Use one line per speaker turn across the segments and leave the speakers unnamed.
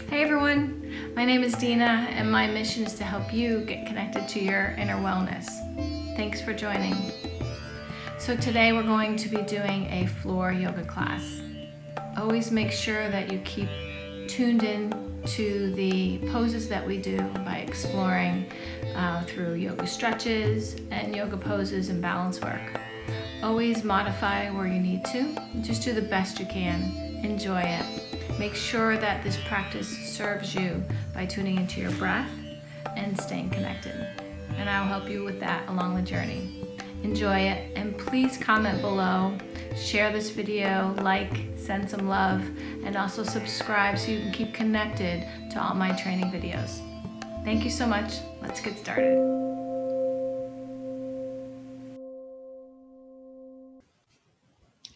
Hey everyone, my name is Dina and my mission is to help you get connected to your inner wellness. Thanks for joining. So today we're going to be doing a floor yoga class. Always make sure that you keep tuned in to the poses that we do by exploring through yoga stretches and yoga poses and balance work. Always modify where you need to. Just do the best you can. Enjoy it. Make sure that this practice serves you by tuning into your breath and staying connected. And I'll help you with that along the journey. Enjoy it, and please comment below, share this video, like, send some love, and also subscribe so you can keep connected to all my training videos. Thank you so much. Let's get started.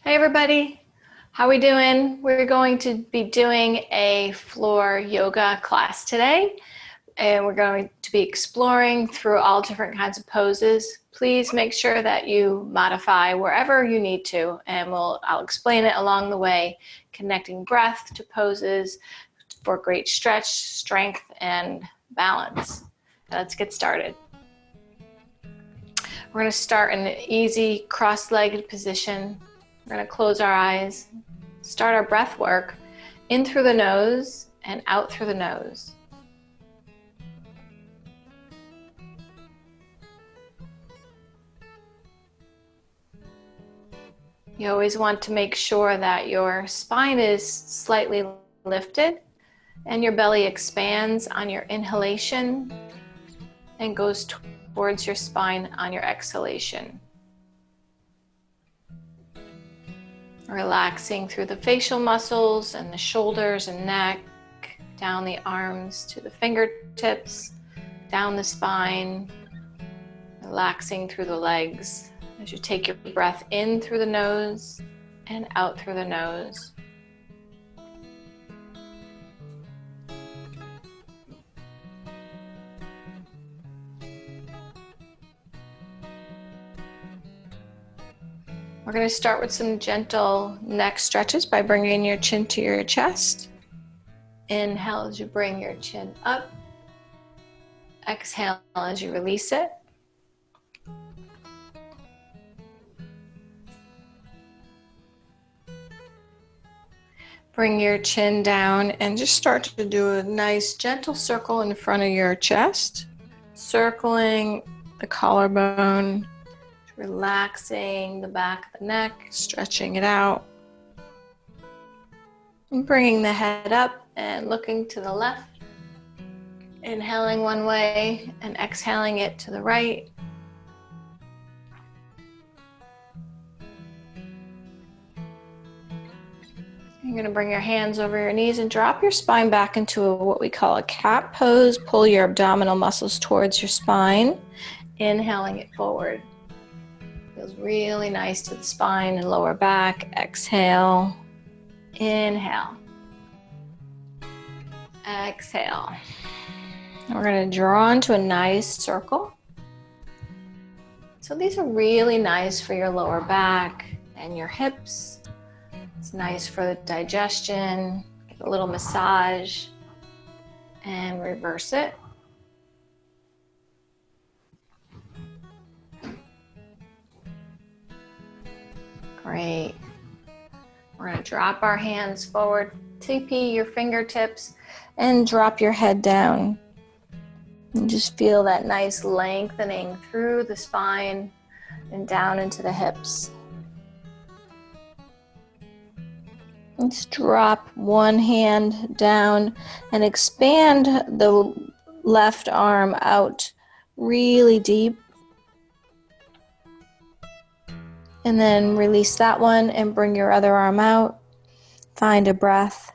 Hey everybody. How we doing? We're going to be doing a floor yoga class today, and we're going to be exploring through all different kinds of poses. Please make sure that you modify wherever you need to, and I'll explain it along the way, connecting breath to poses for great stretch, strength, and balance. Let's get started. We're going to start in an easy cross-legged position. We're going to close our eyes, start our breath work in through the nose and out through the nose. You always want to make sure that your spine is slightly lifted and your belly expands on your inhalation and goes towards your spine on your exhalation. Relaxing through the facial muscles and the shoulders and neck, down the arms to the fingertips, down the spine, relaxing through the legs as you take your breath in through the nose and out through the nose. We're going to start with some gentle neck stretches by bringing your chin to your chest. Inhale as you bring your chin up. Exhale as you release it. Bring your chin down and just start to do a nice gentle circle in front of your chest, circling the collarbone. Relaxing the back of the neck, stretching it out. And bringing the head up and looking to the left. Inhaling one way and exhaling it to the right. You're going to bring your hands over your knees and drop your spine back into what we call a cat pose. Pull your abdominal muscles towards your spine. Inhaling it forward. Feels really nice to the spine and lower back. Exhale. Inhale. Exhale. And we're going to draw into a nice circle. So these are really nice for your lower back and your hips. It's nice for the digestion. Get a little massage and reverse it. Great. We're going to drop our hands forward, TP your fingertips, and drop your head down. And just feel that nice lengthening through the spine and down into the hips. Let's drop one hand down and expand the left arm out really deep. And then release that one and bring your other arm out. Find a breath.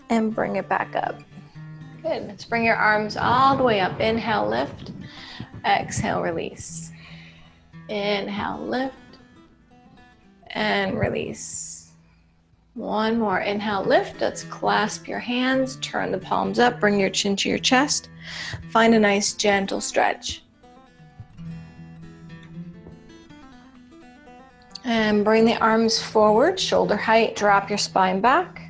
And bring it back up. Good. Let's bring your arms all the way up. Inhale, lift. Exhale, release. Inhale, lift. And release. One more. Inhale, lift. Let's clasp your hands. Turn the palms up. Bring your chin to your chest. Find a nice gentle stretch. And bring the arms forward, shoulder height, drop your spine back.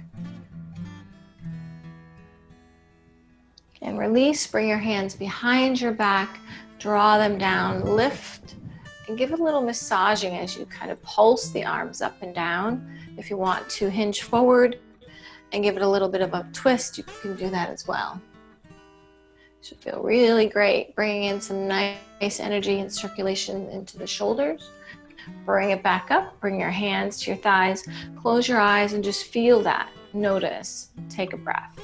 And release, bring your hands behind your back, draw them down, lift, and give it a little massaging as you kind of pulse the arms up and down. If you want to hinge forward and give it a little bit of a twist, you can do that as well. Should feel really great, bringing in some nice energy and circulation into the shoulders. Bring it back up, bring your hands to your thighs, close your eyes and just feel that. Notice, take a breath.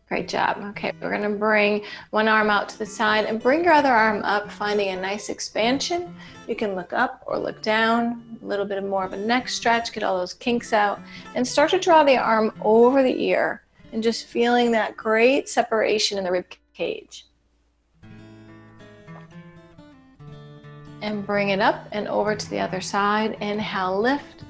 Great job. Okay, we're gonna bring one arm out to the side and bring your other arm up, finding a nice expansion. You can look up or look down, a little bit more of a neck stretch, get all those kinks out, and start to draw the arm over the ear and just feeling that great separation in the rib cage. And bring it up and over to the other side. Inhale, lift.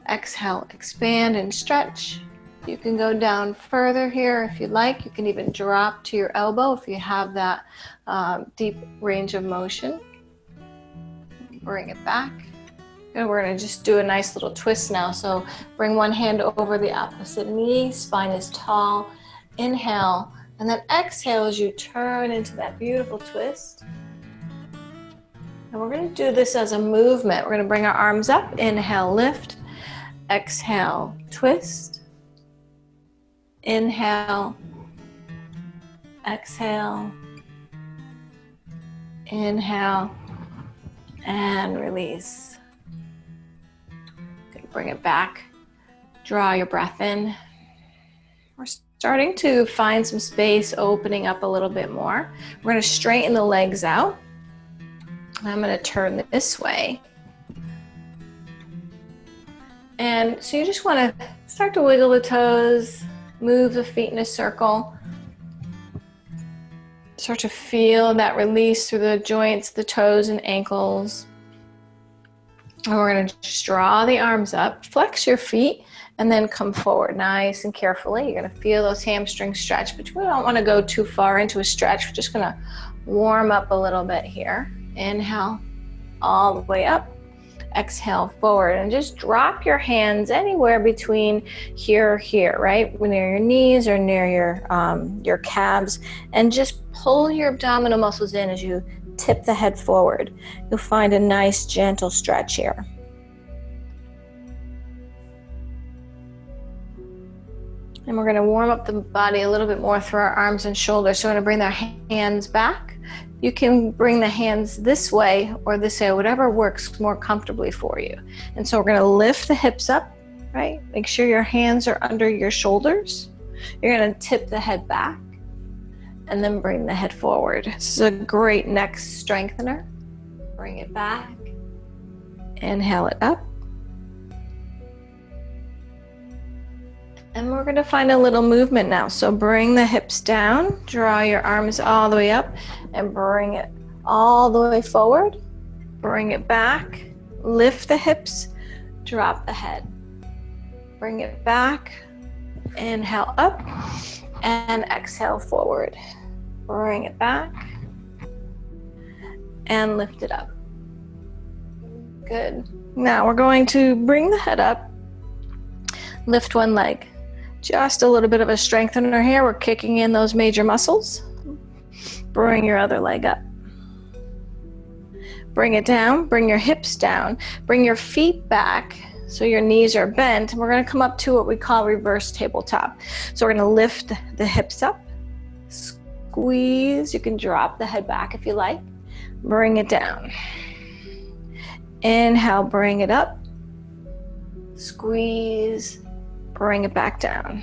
Exhale, expand and stretch. You can go down further here if you'd like. You can even drop to your elbow if you have that deep range of motion. Bring it back. And we're going to just do a nice little twist now. So bring one hand over the opposite knee, spine is tall. Inhale, and then exhale as you turn into that beautiful twist. And we're going to do this as a movement. We're going to bring our arms up. Inhale, lift. Exhale, twist. Inhale, exhale, inhale, and release. Good. Bring it back. Draw your breath in. We're starting to find some space, opening up a little bit more. We're going to straighten the legs out. I'm going to turn this way. And so you just want to start to wiggle the toes, move the feet in a circle. Start to feel that release through the joints, the toes and ankles. And we're going to just draw the arms up, flex your feet, and then come forward nice and carefully. You're going to feel those hamstrings stretch, but we don't want to go too far into a stretch. We're just going to warm up a little bit here. Inhale, all the way up. Exhale, forward, and just drop your hands anywhere between here, right? Near your knees or near your calves, and just pull your abdominal muscles in as you tip the head forward. You'll find a nice gentle stretch here. And we're going to warm up the body a little bit more through our arms and shoulders. So we're going to bring our hands back. You can bring the hands this way or this way, whatever works more comfortably for you. And so we're going to lift the hips up, right? Make sure your hands are under your shoulders. You're going to tip the head back and then bring the head forward. This is a great neck strengthener. Bring it back. Inhale it up. And we're going to find a little movement now. So bring the hips down, draw your arms all the way up, and bring it all the way forward. Bring it back, lift the hips, drop the head. Bring it back, inhale up, and exhale forward. Bring it back, and lift it up. Good. Now we're going to bring the head up, lift one leg. Just a little bit of a strengthener here. We're kicking in those major muscles. Bring your other leg up. Bring it down. Bring your hips down. Bring your feet back so your knees are bent. And we're going to come up to what we call reverse tabletop. So we're going to lift the hips up. Squeeze. You can drop the head back if you like. Bring it down. Inhale, bring it up. Squeeze. Bring it back down.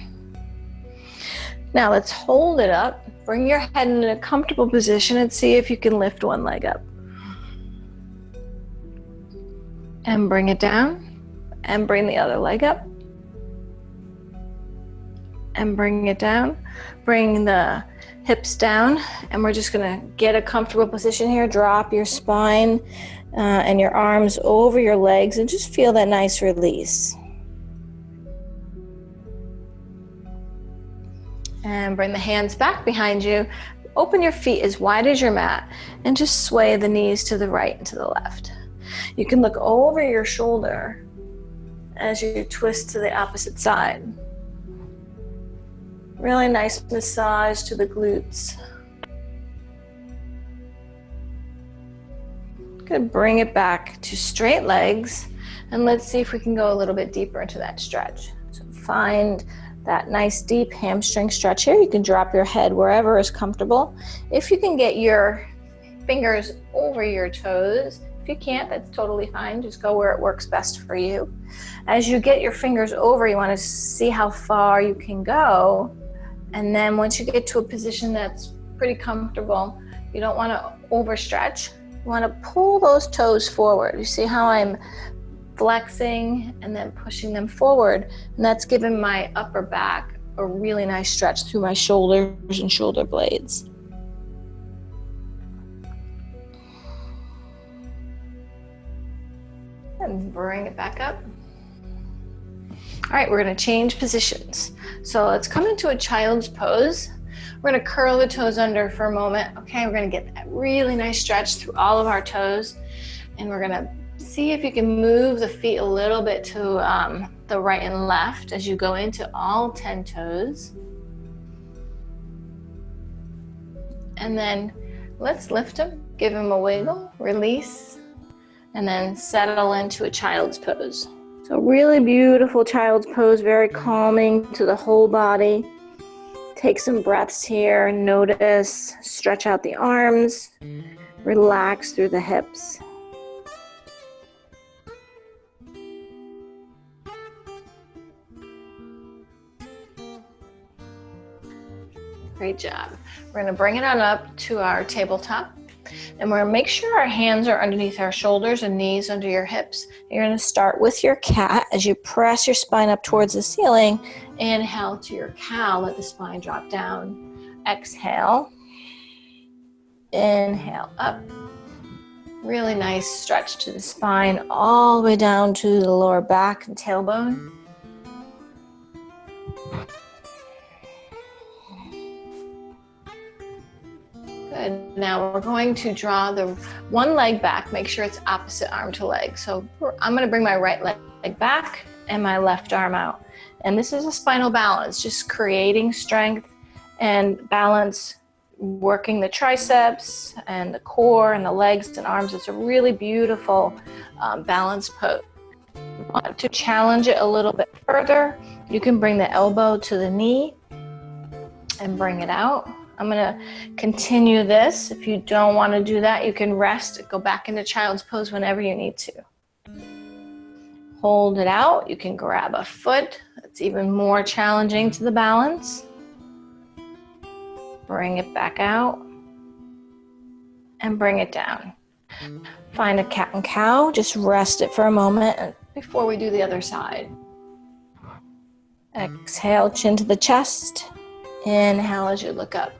Now let's hold it up. Bring your head in a comfortable position and see if you can lift one leg up. And bring it down. And bring the other leg up. And bring it down. Bring the hips down. And we're just going to get a comfortable position here. Drop your spine and your arms over your legs and just feel that nice release. And bring the hands back behind you. Open your feet as wide as your mat and just sway the knees to the right and to the left. You can look over your shoulder as you twist to the opposite side. Really nice massage to the glutes. Good, bring it back to straight legs, and let's see if we can go a little bit deeper into that stretch. So find that nice deep hamstring stretch here. You can drop your head wherever is comfortable. If you can get your fingers over your toes, if you can't, that's totally fine. Just go where it works best for you. As you get your fingers over, you want to see how far you can go. And then once you get to a position that's pretty comfortable, you don't want to overstretch. You want to pull those toes forward. You see how I'm flexing and then pushing them forward, and that's giving my upper back a really nice stretch through my shoulders and shoulder blades. And bring it back up. All right, we're going to change positions. So let's come into a child's pose. We're going to curl the toes under for a moment. Okay, we're going to get that really nice stretch through all of our toes, and we're going to see if you can move the feet a little bit to the right and left as you go into all 10 toes. And then let's lift them, give them a wiggle, release, and then settle into a child's pose. So really beautiful child's pose, very calming to the whole body. Take some breaths here, notice, stretch out the arms, relax through the hips. Great job. We're going to bring it on up to our tabletop, and we're going to make sure our hands are underneath our shoulders and knees under your hips. You're going to start with your cat as you press your spine up towards the ceiling. Inhale to your cow, let the spine drop down. Exhale. Inhale up. Really nice stretch to the spine all the way down to the lower back and tailbone. Good. Now we're going to draw the one leg back. Make sure it's opposite arm to leg. So I'm going to bring my right leg back and my left arm out. And this is a spinal balance, just creating strength and balance, working the triceps and the core and the legs and arms. It's a really beautiful balance pose. If you want to challenge it a little bit further, you can bring the elbow to the knee and bring it out. I'm going to continue this. If you don't want to do that, you can rest, go back into child's pose whenever you need to. Hold it out. You can grab a foot. That's even more challenging to the balance. Bring it back out and bring it down. Find a cat and cow. Just rest it for a moment before we do the other side. Exhale, chin to the chest. Inhale as you look up.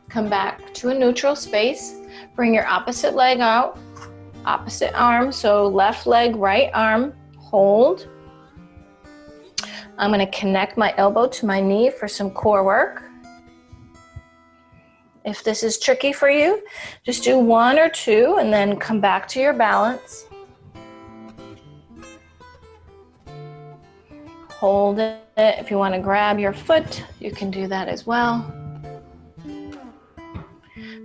Come back to a neutral space. Bring your opposite leg out, opposite arm. So left leg, right arm, hold. I'm going to connect my elbow to my knee for some core work. If this is tricky for you, just do one or two and then come back to your balance. Hold it. If you want to grab your foot, you can do that as well.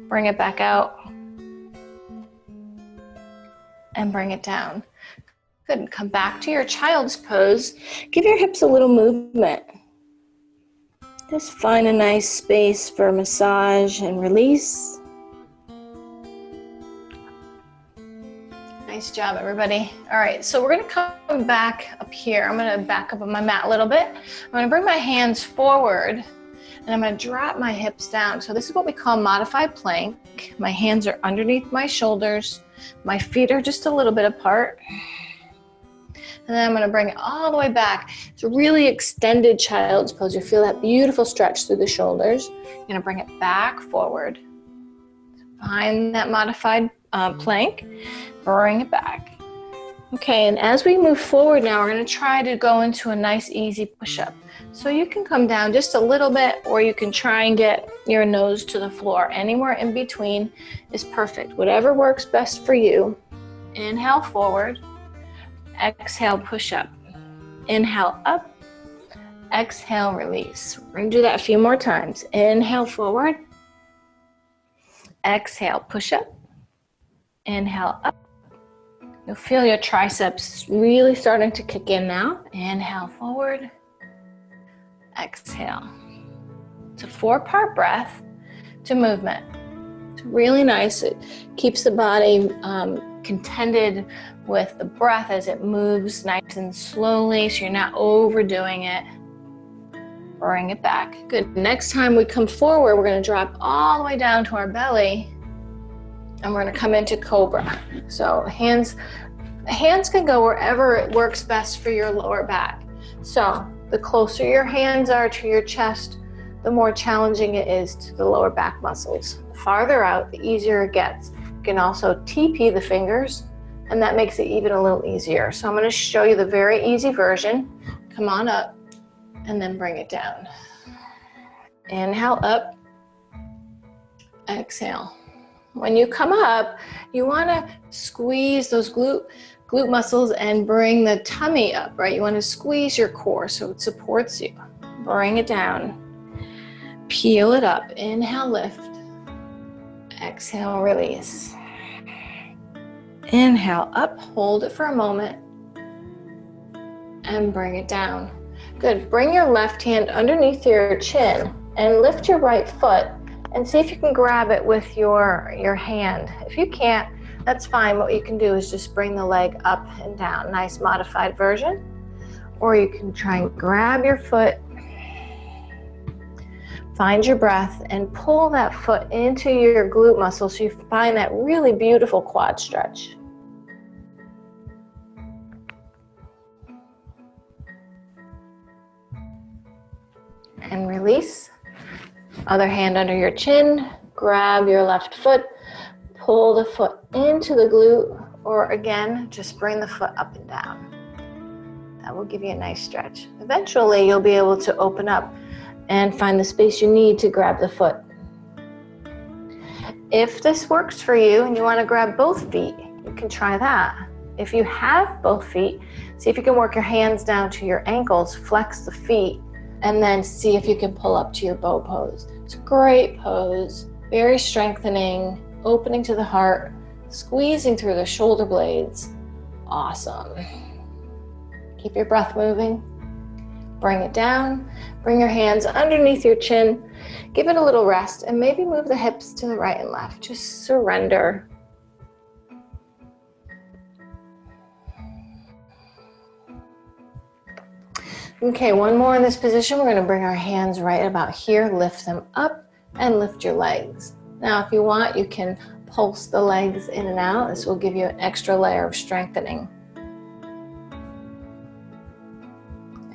Bring it back out and bring it down. Good. Come back to your child's pose. Give your hips a little movement. Just find a nice space for massage and release. Nice job, everybody. All right, so we're going to come back up here. I'm going to back up on my mat a little bit. I'm going to bring my hands forward, and I'm going to drop my hips down. So this is what we call modified plank. My hands are underneath my shoulders. My feet are just a little bit apart. And then I'm going to bring it all the way back. It's a really extended child's pose. You feel that beautiful stretch through the shoulders. You're going to bring it back forward. Find that modified plank. Bring it back. Okay, and as we move forward now, we're going to try to go into a nice easy push-up. So you can come down just a little bit, or you can try and get your nose to the floor. Anywhere in between is perfect. Whatever works best for you. Inhale forward, exhale push up. Inhale up, exhale release. We're going to do that a few more times. Inhale forward, exhale push up, inhale up. You'll feel your triceps really starting to kick in now. Inhale forward, exhale. It's a 4-part breath to movement. It's really nice. It keeps the body contented with the breath as it moves nice and slowly, so you're not overdoing it. Bring it back. Good. Next time we come forward, we're going to drop all the way down to our belly, and we're going to come into Cobra. So hands can go wherever it works best for your lower back. So the closer your hands are to your chest, the more challenging it is to the lower back muscles. The farther out, the easier it gets. You can also TP the fingers, and that makes it even a little easier. So I'm going to show you the very easy version. Come on up, and then bring it down. Inhale up, exhale. When you come up, you want to squeeze those glute muscles and bring the tummy up, right? You want to squeeze your core so it supports you. Bring it down. Peel it up. Inhale, lift. Exhale, release. Inhale up, hold it for a moment, and bring it down. Good. Bring your left hand underneath your chin and lift your right foot and see if you can grab it with your hand. If you can't, that's fine. What you can do is just bring the leg up and down. Nice modified version. Or you can try and grab your foot, find your breath, and pull that foot into your glute muscle so you find that really beautiful quad stretch. And release. Other hand under your chin, grab your left foot, pull the foot into the glute, or again, just bring the foot up and down. That will give you a nice stretch. Eventually, you'll be able to open up and find the space you need to grab the foot. If this works for you and you want to grab both feet, you can try that. If you have both feet, see if you can work your hands down to your ankles, flex the feet, and then see if you can pull up to your bow pose. It's a great pose, very strengthening, opening to the heart, squeezing through the shoulder blades. Awesome. Keep your breath moving. Bring it down. Bring your hands underneath your chin. Give it a little rest and maybe move the hips to the right and left. Just surrender. Okay, one more in this position. We're going to bring our hands right about here, lift them up, and lift your legs. Now, if you want, you can pulse the legs in and out. This will give you an extra layer of strengthening.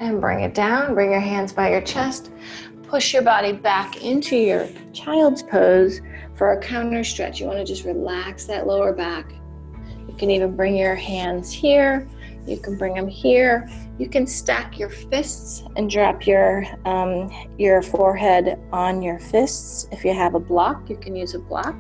And bring it down. Bring your hands by your chest. Push your body back into your child's pose for a counter stretch. You want to just relax that lower back. You can even bring your hands here. You can bring them here. You can stack your fists and drop your forehead on your fists. If you have a block, you can use a block.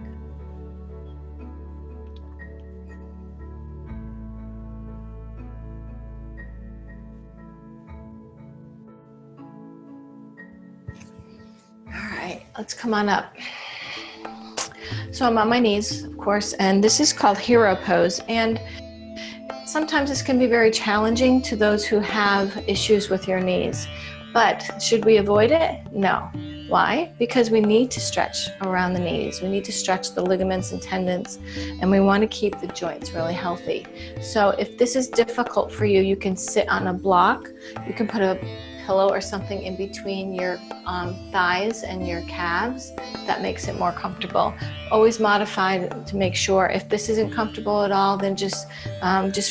All right, let's come on up. So I'm on my knees, of course, and this is called hero pose. And sometimes this can be very challenging to those who have issues with your knees, but should we avoid it? No. Why? Because we need to stretch around the knees. We need to stretch the ligaments and tendons, and we want to keep the joints really healthy. So if this is difficult for you, you can sit on a block. You can put a pillow or something in between your thighs and your calves. That makes it more comfortable. Always modify to make sure. If this isn't comfortable at all, then just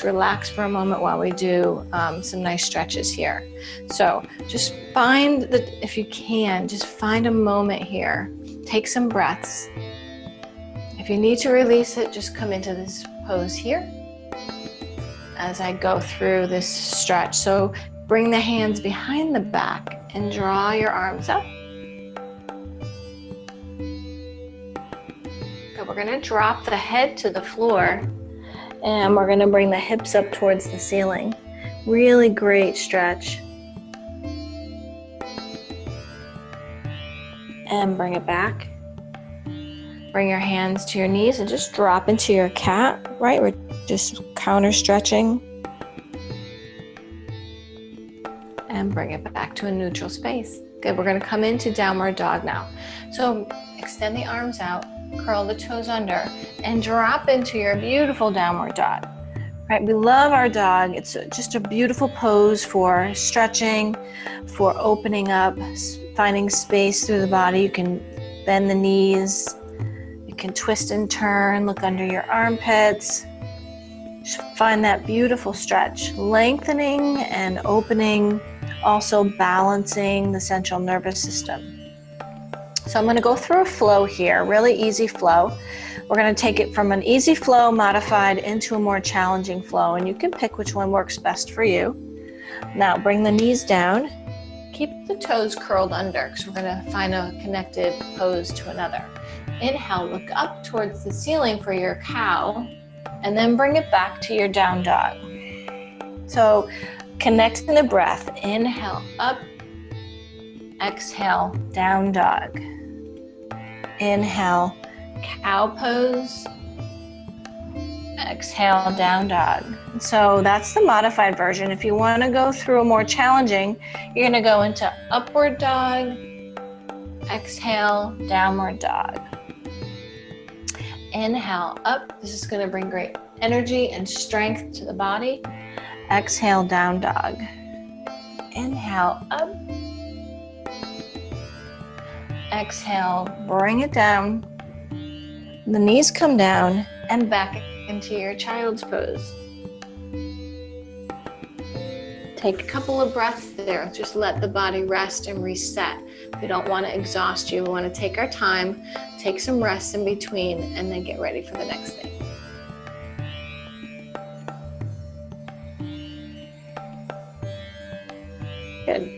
relax for a moment while we do some nice stretches here. So just if you can, just find a moment here. Take some breaths. If you need to release it, just come into this pose here. as I go through this stretch. So bring the hands behind the back and draw your arms up. Good. We're going to drop the head to the floor and we're going to bring the hips up towards the ceiling. Really great stretch. And bring it back. Bring your hands to your knees and just drop into your cat, right? We're just counter stretching. And bring it back to a neutral space. Good, we're gonna come into downward dog now. So extend the arms out, curl the toes under, and drop into your beautiful downward dog. Right, we love our dog. It's just a beautiful pose for stretching, for opening up, finding space through the body. You can bend the knees, you can twist and turn, look under your armpits. Just find that beautiful stretch, lengthening and opening, also balancing the central nervous system. So I'm going to go through a flow here, really easy flow. We're going to take it from an easy flow modified into a more challenging flow, and you can pick which one works best for you. Now bring the knees down. Keep the toes curled under because we're going to find a connected pose to another. Inhale, look up towards the ceiling for your cow, and then bring it back to your down dog. So connecting the breath. Inhale, up. Exhale, down dog. Inhale, cow pose. Exhale, down dog. So that's the modified version. If you want to go through a more challenging, you're going to go into upward dog, exhale, downward dog. Inhale, up. This is going to bring great energy and strength to the body. Exhale, down dog. Inhale, up. Exhale, bring it down. The knees come down and back into your child's pose. Take a couple of breaths there. Just let the body rest and reset. We don't want to exhaust you. We want to take our time, take some rest in between, and then get ready for the next thing. Good.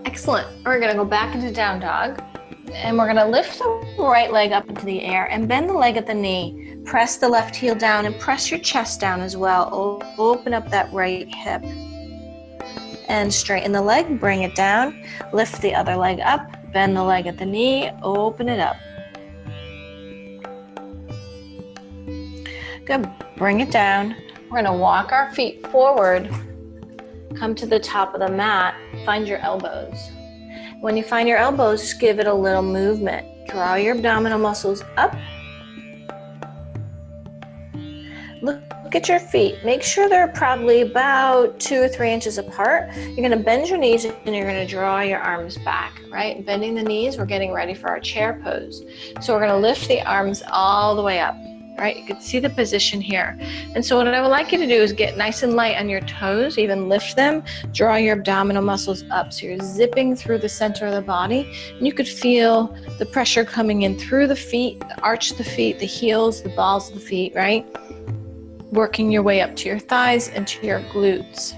Excellent. We're going to go back into down dog. And we're going to lift the right leg up into the air and bend the leg at the knee. Press the left heel down and press your chest down as well. Open up that right hip. And straighten the leg, bring it down. Lift the other leg up, bend the leg at the knee, open it up. Good, bring it down. We're going to walk our feet forward. Come to the top of the mat, find your elbows. When you find your elbows, just give it a little movement. Draw your abdominal muscles up. Look at your feet. Make sure they're probably about 2 or 3 inches apart. You're going to bend your knees and you're going to draw your arms back, right? Bending the knees, we're getting ready for our chair pose. So we're going to lift the arms all the way up, right? You can see the position here. And so what I would like you to do is get nice and light on your toes, even lift them, draw your abdominal muscles up. So you're zipping through the center of the body. And you could feel the pressure coming in through the feet, the arch of the feet, the heels, the balls of the feet, right? Working your way up to your thighs and to your glutes.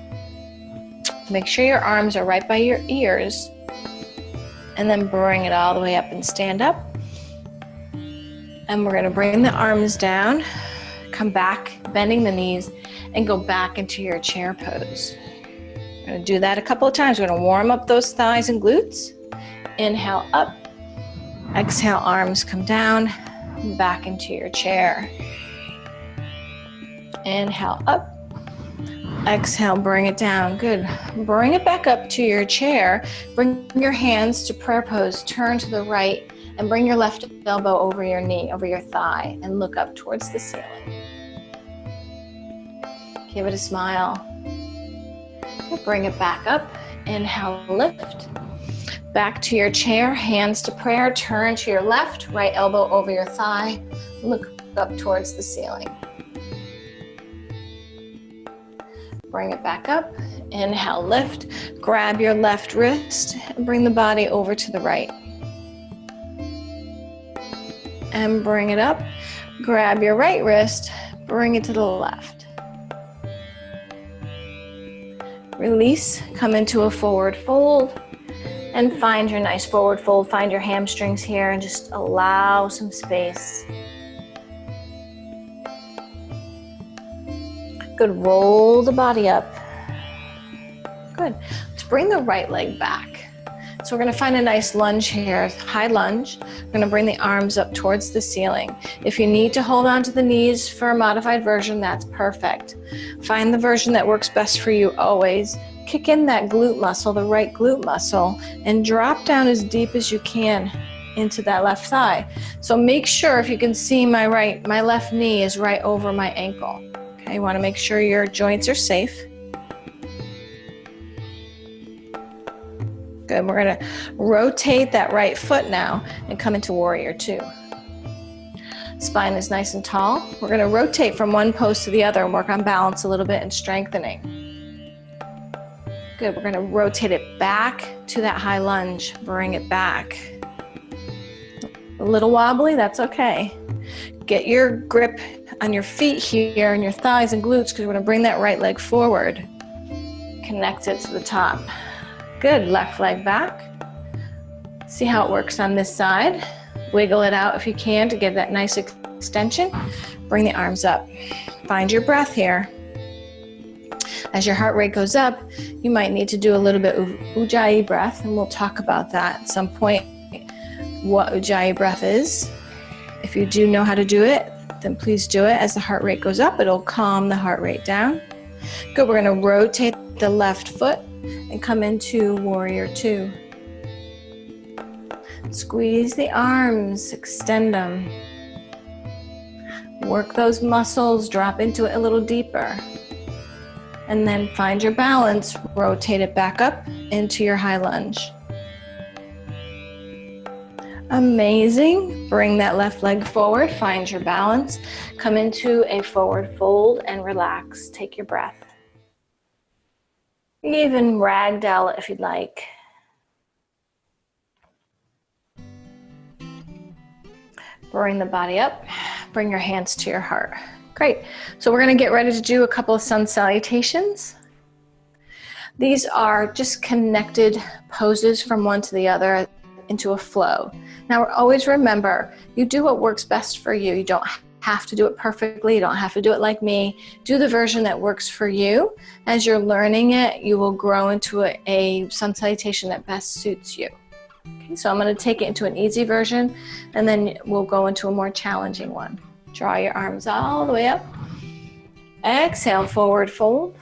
Make sure your arms are right by your ears. And then bring it all the way up and stand up. And we're going to bring the arms down, come back, bending the knees, and go back into your chair pose. We're going to do that a couple of times. We're going to warm up those thighs and glutes. Inhale up. Exhale, arms come down, back into your chair. Inhale up. Exhale, bring it down. Good. Bring it back up to your chair. Bring your hands to prayer pose. Turn to the right. And bring your left elbow over your knee, over your thigh, and look up towards the ceiling. Give it a smile. Bring it back up. Inhale, lift. Back to your chair, hands to prayer. Turn to your left, right elbow over your thigh. Look up towards the ceiling. Bring it back up. Inhale, lift. Grab your left wrist and bring the body over to the right. And bring it up. Grab your right wrist, bring it to the left. Release, come into a forward fold, and find your nice forward fold. Find your hamstrings here and just allow some space. Good, roll the body up. Good, let's bring the right leg back. So we're gonna find a nice lunge here, high lunge. We're gonna bring the arms up towards the ceiling. If you need to hold on to the knees for a modified version, that's perfect. Find the version that works best for you always. Kick in that glute muscle, the right glute muscle, and drop down as deep as you can into that left thigh. So make sure, if you can see my left knee is right over my ankle. Okay, you wanna make sure your joints are safe. Good, we're gonna rotate that right foot now and come into warrior two. Spine is nice and tall. We're gonna rotate from one pose to the other and work on balance a little bit and strengthening. Good, we're gonna rotate it back to that high lunge, bring it back. A little wobbly, that's okay. Get your grip on your feet here and your thighs and glutes because we're gonna bring that right leg forward. Connect it to the top. Good, left leg back. See how it works on this side. Wiggle it out if you can to get that nice extension. Bring the arms up. Find your breath here. As your heart rate goes up, you might need to do a little bit of Ujjayi breath, and we'll talk about that at some point, what Ujjayi breath is. If you do know how to do it, then please do it. As the heart rate goes up, it'll calm the heart rate down. Good, we're gonna rotate the left foot and come into warrior two. Squeeze the arms, extend them. Work those muscles, drop into it a little deeper. And then find your balance, rotate it back up into your high lunge. Amazing. Bring that left leg forward, find your balance, come into a forward fold and relax. Take your breath. Even ragdoll it if you'd like. Bring the body up, bring your hands to your heart. Great, so we're gonna get ready to do a couple of sun salutations. These are just connected poses from one to the other into a flow. Now always remember, you do what works best for you. You don't have to do it perfectly, you don't have to do it like me. Do the version that works for you. As you're learning it, you will grow into a sun salutation that best suits you. Okay, so I'm gonna take it into an easy version and then we'll go into a more challenging one. Draw your arms all the way up. Exhale, forward fold.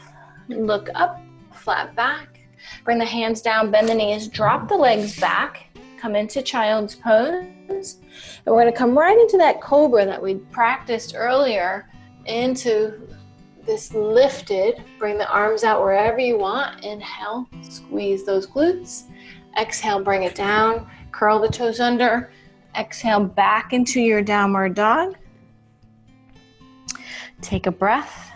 Look up, flat back. Bring the hands down, bend the knees, drop the legs back. Come into child's pose. And we're gonna come right into that cobra that we practiced earlier, into this lifted. Bring the arms out wherever you want. Inhale, squeeze those glutes. Exhale, bring it down, curl the toes under. Exhale, back into your downward dog. Take a breath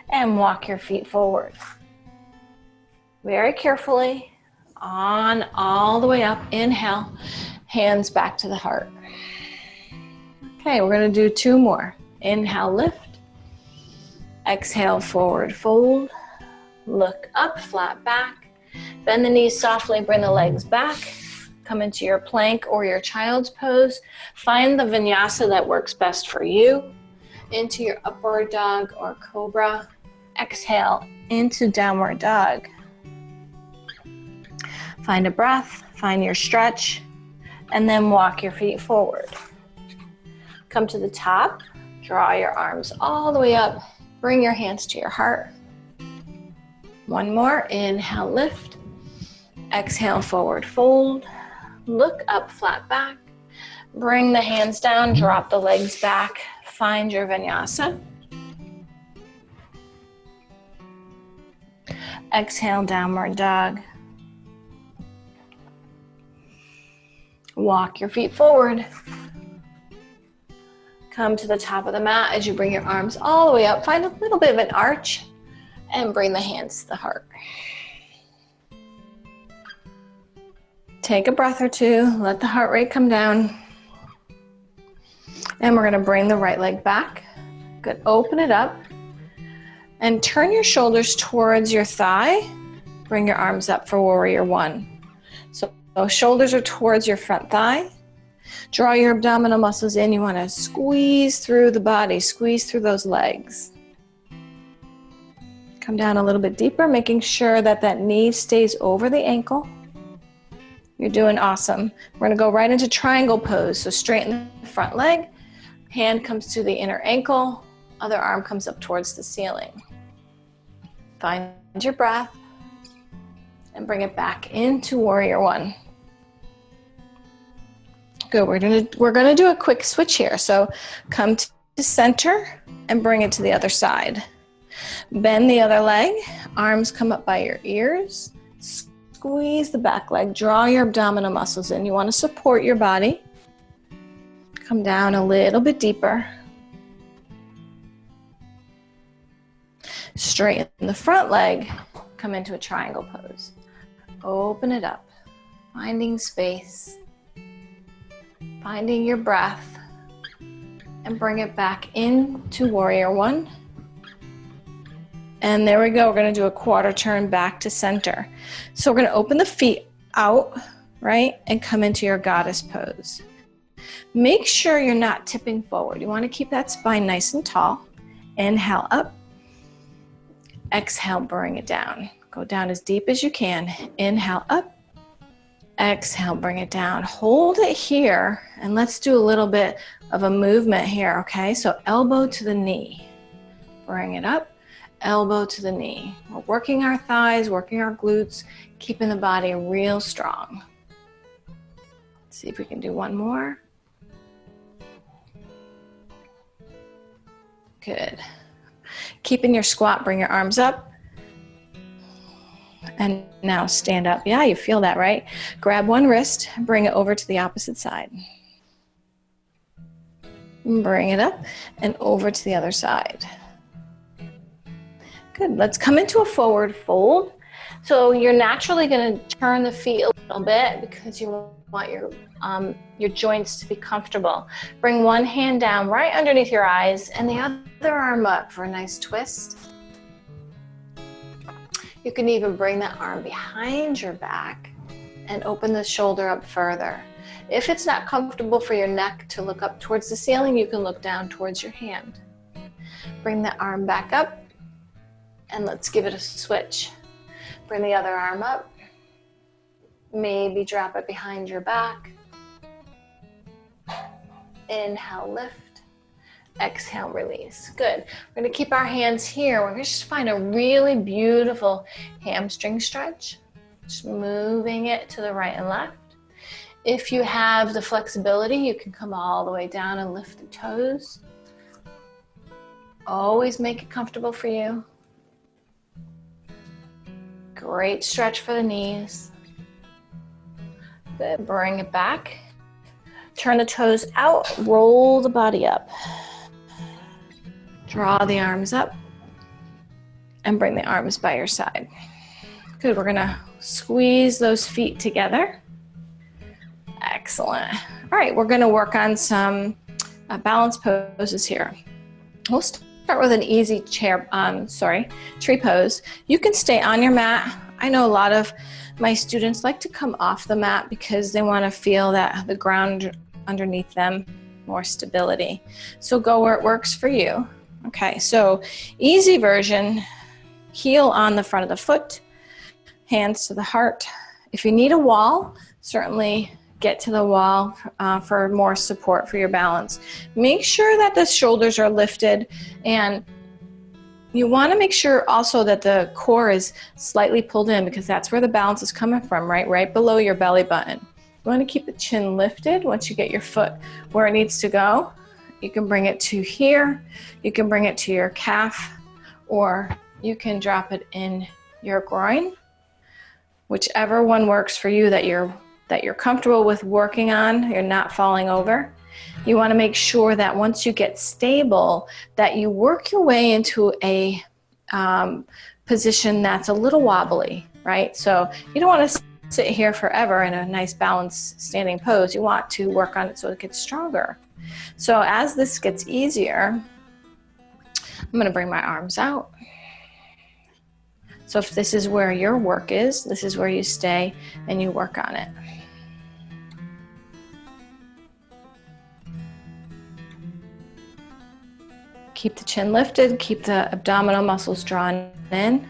and walk your feet forward. Very carefully, on all the way up. Inhale, hands back to the heart. Okay, we're gonna do two more. Inhale, lift. Exhale, forward fold. Look up, flat back. Bend the knees softly, bring the legs back. Come into your plank or your child's pose. Find the vinyasa that works best for you. Into your upward dog or cobra. Exhale into downward dog. Find a breath, find your stretch, and then walk your feet forward. Come to the top, draw your arms all the way up. Bring your hands to your heart. One more, inhale, lift. Exhale, forward fold. Look up, flat back. Bring the hands down, drop the legs back. Find your vinyasa. Exhale, downward dog. Walk your feet forward. Come to the top of the mat as you bring your arms all the way up. Find a little bit of an arch and bring the hands to the heart. Take a breath or two, let the heart rate come down. And we're gonna bring the right leg back. Good, open it up. And turn your shoulders towards your thigh. Bring your arms up for warrior one. So shoulders are towards your front thigh. Draw your abdominal muscles in. You want to squeeze through the body, squeeze through those legs. Come down a little bit deeper, making sure that that knee stays over the ankle. You're doing awesome. We're gonna go right into triangle pose. So straighten the front leg, hand comes to the inner ankle, other arm comes up towards the ceiling. Find your breath and bring it back into warrior one. Good, we're gonna do a quick switch here. So come to center and bring it to the other side. Bend the other leg, arms come up by your ears. Squeeze the back leg, draw your abdominal muscles in. You want to support your body. Come down a little bit deeper. Straighten the front leg, come into a triangle pose. Open it up, finding space, finding your breath, and bring it back into warrior one. And there we go, we're gonna do a quarter turn back to center. So we're gonna open the feet out, right? And come into your goddess pose. Make sure you're not tipping forward. You wanna keep that spine nice and tall. Inhale up. Exhale, bring it down. Go down as deep as you can. Inhale up. Exhale, bring it down. Hold it here, and let's do a little bit of a movement here, okay? So elbow to the knee. Bring it up. Elbow to the knee. We're working our thighs, working our glutes, keeping the body real strong. Let's see if we can do one more. Good. Keeping your squat, bring your arms up. And now stand up. Yeah, you feel that, right? Grab one wrist, bring it over to the opposite side. Bring it up and over to the other side. Good, let's come into a forward fold. So you're naturally gonna turn the feet a little bit because you want your joints to be comfortable. Bring one hand down right underneath your eyes and the other arm up for a nice twist. You can even bring that arm behind your back and open the shoulder up further. If it's not comfortable for your neck to look up towards the ceiling, you can look down towards your hand. Bring the arm back up. And let's give it a switch. Bring the other arm up. Maybe drop it behind your back. Inhale, lift. Exhale, release. Good. We're going to keep our hands here. We're going to just find a really beautiful hamstring stretch. Just moving it to the right and left. If you have the flexibility, you can come all the way down and lift the toes. Always make it comfortable for you. Great stretch for the knees. Good, bring it back. Turn the toes out, roll the body up. Draw the arms up and bring the arms by your side. Good, we're gonna squeeze those feet together. Excellent. All right, we're gonna work on some balance poses here. We'll start with an easy tree pose. You can stay on your mat. I know a lot of my students like to come off the mat because they want to feel that the ground underneath them, more stability. So go where it works for you. Okay, so easy version, heel on the front of the foot, hands to the heart. If you need a wall, certainly get to the wall for more support for your balance. Make sure that the shoulders are lifted, and you want to make sure also that the core is slightly pulled in because that's where the balance is coming from, right below your belly button. You want to keep the chin lifted. Once you get your foot where it needs to go, you can bring it to here, you can bring it to your calf, or you can drop it in your groin. Whichever one works for you that you're comfortable with working on, you're not falling over. You want to make sure that once you get stable, that you work your way into a position that's a little wobbly, right? So you don't want to sit here forever in a nice balanced standing pose. You want to work on it so it gets stronger. So as this gets easier, I'm going to bring my arms out. So if this is where your work is, this is where you stay and you work on it. Keep the chin lifted, keep the abdominal muscles drawn in,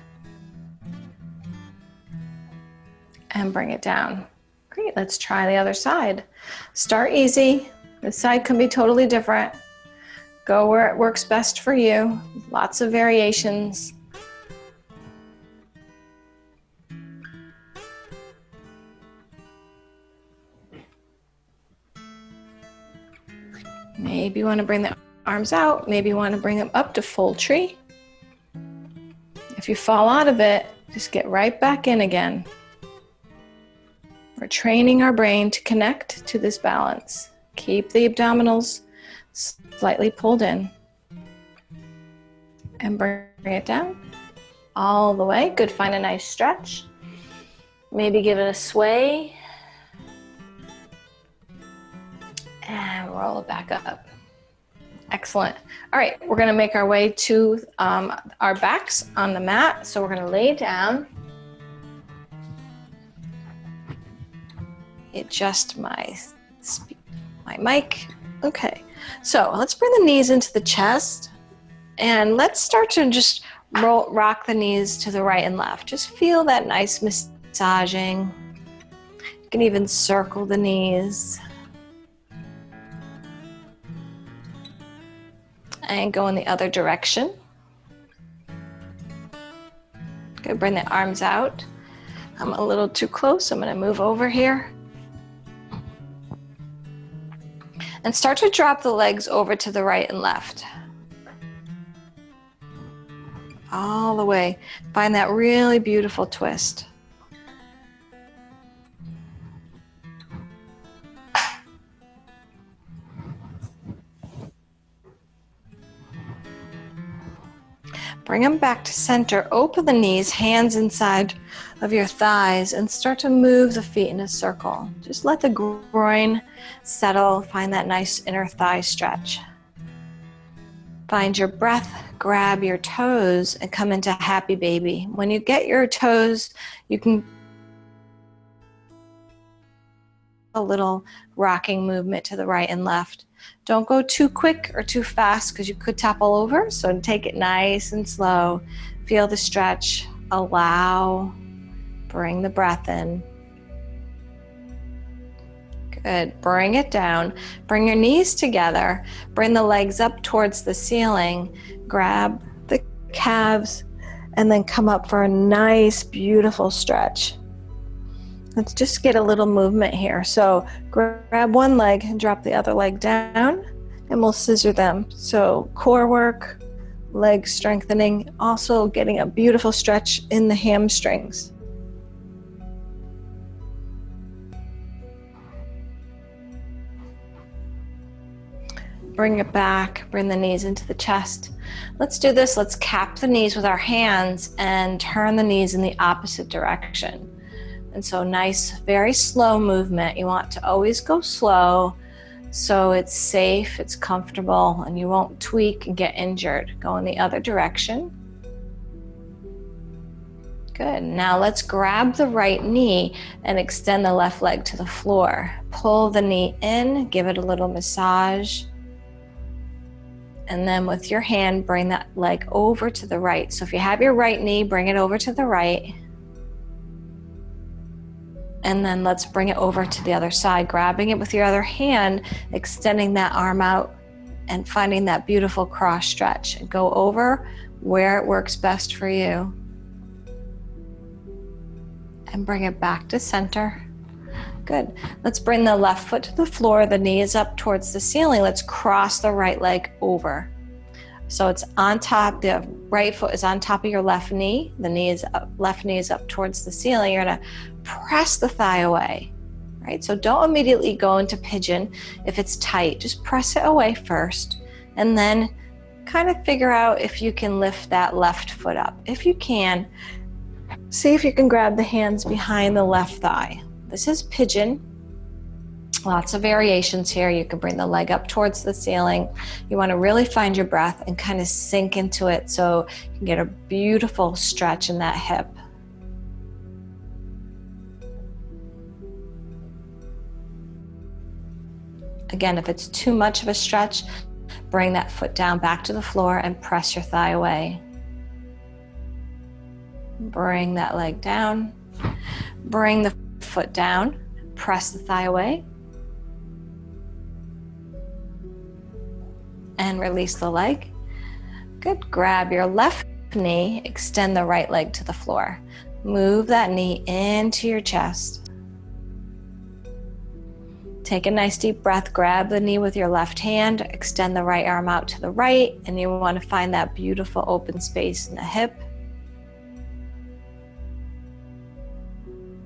and bring it down. Great, let's try the other side. Start easy. This side can be totally different. Go where it works best for you. Lots of variations. Maybe you want to bring the arms out. Maybe you want to bring them up to full tree. If you fall out of it, just get right back in again. We're training our brain to connect to this balance. Keep the abdominals slightly pulled in. And bring it down all the way. Good, find a nice stretch. Maybe give it a sway. And roll it back up. Excellent. All right, we're gonna make our way to our backs on the mat. So we're gonna lay down. Adjust my mic. Okay, so let's bring the knees into the chest and let's start to just rock the knees to the right and left. Just feel that nice massaging. You can even circle the knees. And go in the other direction. Good, bring the arms out. I'm a little too close, I'm gonna move over here. And start to drop the legs over to the right and left. All the way. Find that really beautiful twist. Bring them back to center. Open the knees, hands inside of your thighs, and start to move the feet in a circle. Just let the groin settle. Find that nice inner thigh stretch. Find your breath, grab your toes, and come into happy baby. When you get your toes, you can a little rocking movement to the right and left. Don't go too quick or too fast because you could topple over, so take it nice and slow. Feel the stretch, allow, bring the breath in. Good, bring it down. Bring your knees together, bring the legs up towards the ceiling, grab the calves, and then come up for a nice, beautiful stretch. Let's just get a little movement here. So grab one leg and drop the other leg down, and we'll scissor them. So core work, leg strengthening, also getting a beautiful stretch in the hamstrings. Bring it back, bring the knees into the chest. Let's do this. Let's cap the knees with our hands and turn the knees in the opposite direction. And so nice, very slow movement. You want to always go slow so it's safe, it's comfortable, and you won't tweak and get injured. Go in the other direction. Good. Now let's grab the right knee and extend the left leg to the floor. Pull the knee in, give it a little massage. And then with your hand, bring that leg over to the right. So if you have your right knee, bring it over to the right. And then let's bring it over to the other side, grabbing it with your other hand, extending that arm out and finding that beautiful cross stretch. And go over where it works best for you. And bring it back to center. Good. Let's bring the left foot to the floor. The knee is up towards the ceiling. Let's cross the right leg over. So it's on top, the right foot is on top of your left knee. The knee is up, left knee is up towards the ceiling. You're gonna press the thigh away, right? So don't immediately go into pigeon if it's tight. Just press it away first, and then kind of figure out if you can lift that left foot up. If you can, see if you can grab the hands behind the left thigh. This is pigeon.
Lots of variations here. You can bring the leg up towards the ceiling. You want to really find your breath and kind of sink into it so you can get a beautiful stretch in that hip. Again, if it's too much of a stretch, bring that foot down back to the floor and press your thigh away. Bring that leg down. Bring the foot down. Press the thigh away. And release the leg. Good. Grab your left knee. Extend the right leg to the floor. Move that knee into your chest. Take a nice deep breath, grab the knee with your left hand, extend the right arm out to the right, and you want to find that beautiful open space in the hip.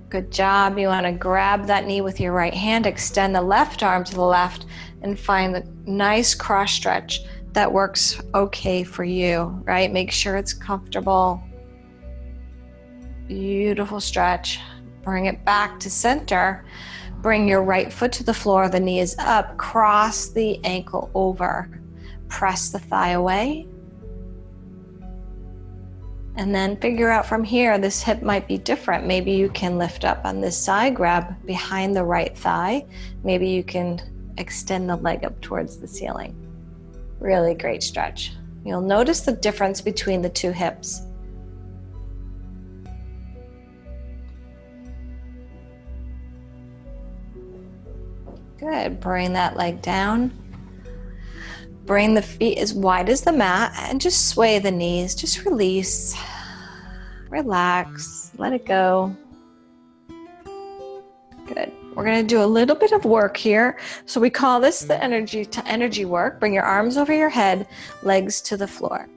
Good job. You want to grab that knee with your right hand, extend the left arm to the left, and find the nice cross stretch that works okay for you, right? Make sure it's comfortable. Beautiful stretch. Bring it back to center. Bring your right foot to the floor, the knee is up, cross the ankle over. Press the thigh away. And then figure out from here, this hip might be different. Maybe you can lift up on this side, grab behind the right thigh. Maybe you can extend the leg up towards the ceiling. Really great stretch. You'll notice the difference between the two hips. Good. Bring that leg down. Bring the feet as wide as the mat and just sway the knees. Just release. Relax. Let it go. Good. We're going to do a little bit of work here. So we call this the energy work. Bring your arms over your head, legs to the floor.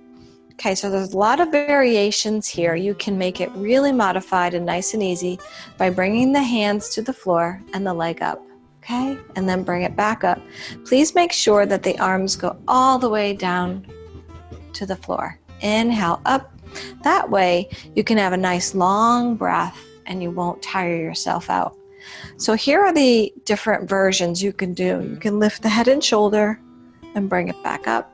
Okay, so there's a lot of variations here. You can make it really modified and nice and easy by bringing the hands to the floor and the leg up. Okay, and then bring it back up. Please make sure that the arms go all the way down to the floor. Inhale up. That way you can have a nice long breath and you won't tire yourself out. So here are the different versions you can do. You can lift the head and shoulder and bring it back up.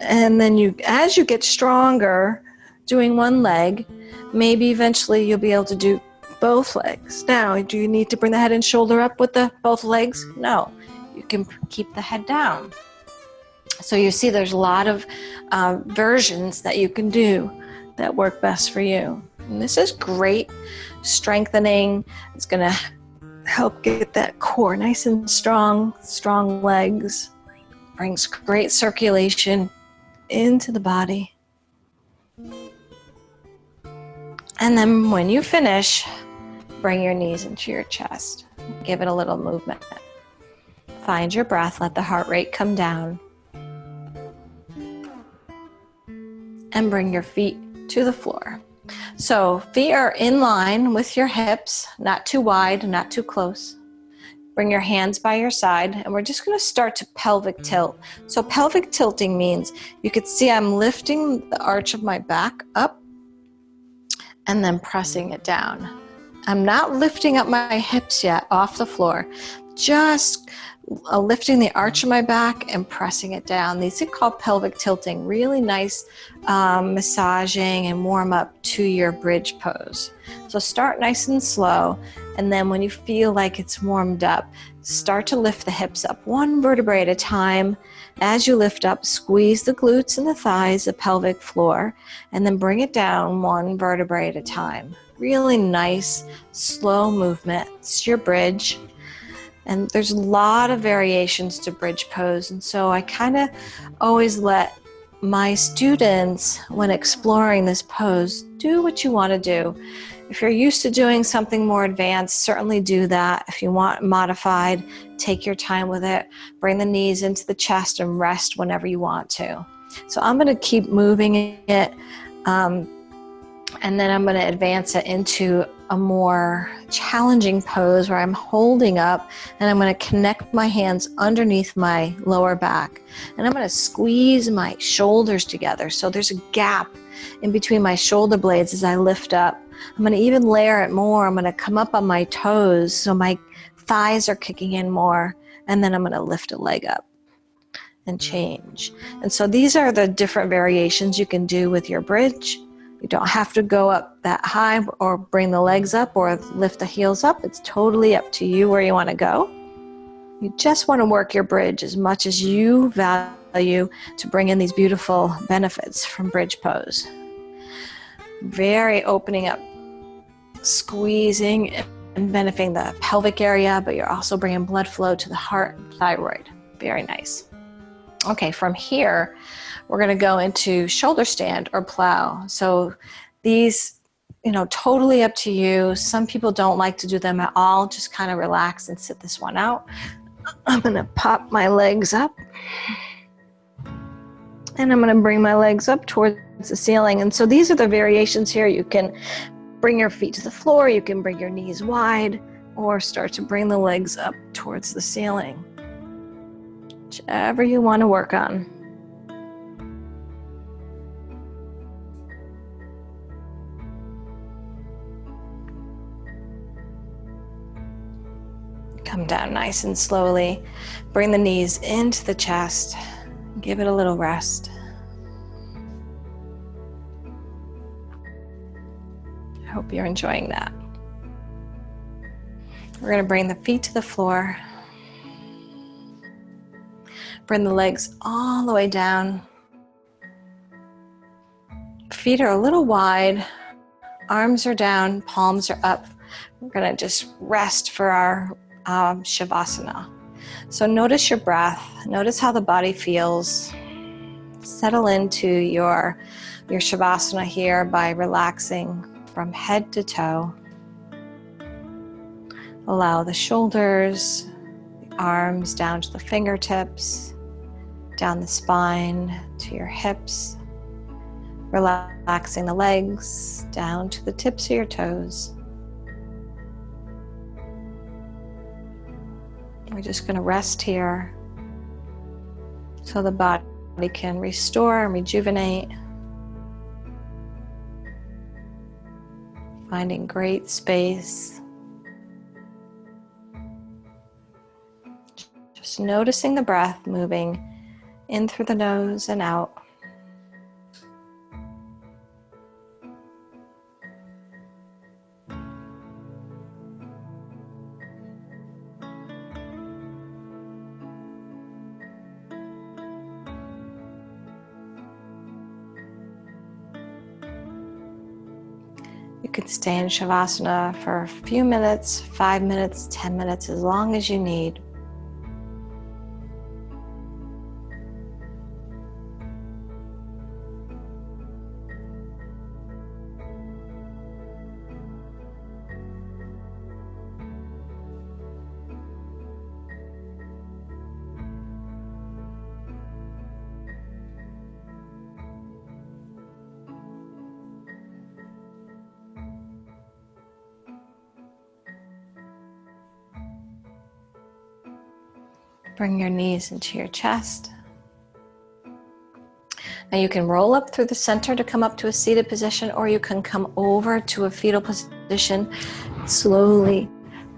And then as you get stronger doing one leg, maybe eventually you'll be able to do both legs. Now, do you need to bring the head and shoulder up with both legs? No, you can keep the head down. So you see there's a lot of versions that you can do that work best for you. And this is great strengthening. It's going to help get that core nice and strong legs. Brings great circulation into the body. And then when you finish, bring your knees into your chest. Give it a little movement. Find your breath. Let the heart rate come down. And bring your feet to the floor. So feet are in line with your hips, not too wide, not too close. Bring your hands by your side, and we're just going to start to pelvic tilt. So pelvic tilting means you could see I'm lifting the arch of my back up and then pressing it down. I'm not lifting up my hips yet off the floor, just lifting the arch of my back and pressing it down. These are called pelvic tilting. Really nice massaging and warm up to your bridge pose. So start nice and slow, and then when you feel like it's warmed up, start to lift the hips up one vertebrae at a time. As you lift up, squeeze the glutes and the thighs, the pelvic floor, and then bring it down one vertebrae at a time. Really nice, slow movement. It's your bridge. And there's a lot of variations to bridge pose. And so I kind of always let my students, when exploring this pose, do what you want to do. If you're used to doing something more advanced, certainly do that. If you want modified, take your time with it. Bring the knees into the chest and rest whenever you want to. So I'm going to keep moving it. And then I'm going to advance it into a more challenging pose where I'm holding up and I'm going to connect my hands underneath my lower back. And I'm going to squeeze my shoulders together. So there's a gap in between my shoulder blades as I lift up. I'm going to even layer it more. I'm going to come up on my toes so my thighs are kicking in more, and then I'm going to lift a leg up and change. And so these are the different variations you can do with your bridge. You don't have to go up that high or bring the legs up or lift the heels up. It's totally up to you where you want to go. You just want to work your bridge as much as you value to bring in these beautiful benefits from bridge pose. Very opening up, squeezing and benefiting the pelvic area, but you're also bringing blood flow to the heart and thyroid. Very nice. Okay, from here, we're going to go into shoulder stand or plow. So these, totally up to you. Some people don't like to do them at all. Just kind of relax and sit this one out. I'm going to pop my legs up. And I'm going to bring my legs up towards the ceiling. And so these are the variations here. You can bring your feet to the floor. You can bring your knees wide or start to bring the legs up towards the ceiling. Whichever you want to work on. Come down nice and slowly. Bring the knees into the chest. Give it a little rest. I hope you're enjoying that. We're going to bring the feet to the floor. Bring the legs all the way down. Feet are a little wide. Arms are down, palms are up. We're going to just rest for our Shavasana. So notice your breath. Notice how the body feels. Settle into your Shavasana here by relaxing from head to toe. Allow the shoulders, the arms down to the fingertips, down the spine to your hips. Relaxing the legs down to the tips of your toes. We're just going to rest here so the body can restore and rejuvenate. Finding great space. Just noticing the breath moving in through the nose and out. You can stay in Shavasana for a few minutes, 5 minutes, 10 minutes, as long as you need. Bring your knees into your chest. Now you can roll up through the center to come up to a seated position, or you can come over to a fetal position. Slowly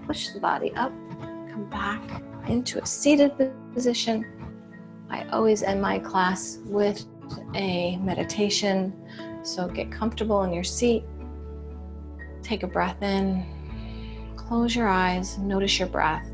push the body up, come back into a seated position. I always end my class with a meditation, so get comfortable in your seat. Take a breath in, close your eyes, notice your breath.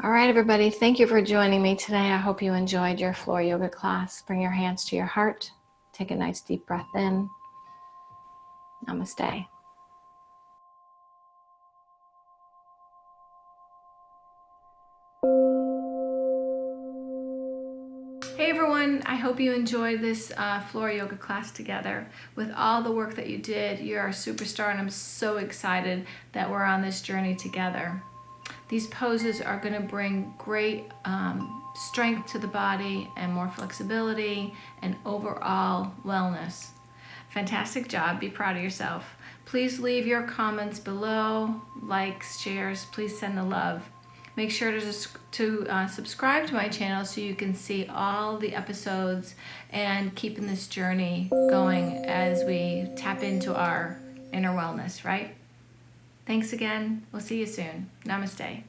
All right, everybody, thank you for joining me today. I hope you enjoyed your floor yoga class. Bring your hands to your heart. Take a nice deep breath in. Namaste.
Hey everyone, I hope you enjoyed this floor yoga class together. With all the work that you did, you're a superstar, and I'm so excited that we're on this journey together. These poses are going to bring great strength to the body and more flexibility and overall wellness. Fantastic job. Be proud of yourself. Please leave your comments below, likes, shares. Please send the love. Make sure to subscribe to my channel so you can see all the episodes and keeping this journey going as we tap into our inner wellness, right? Thanks again. We'll see you soon. Namaste.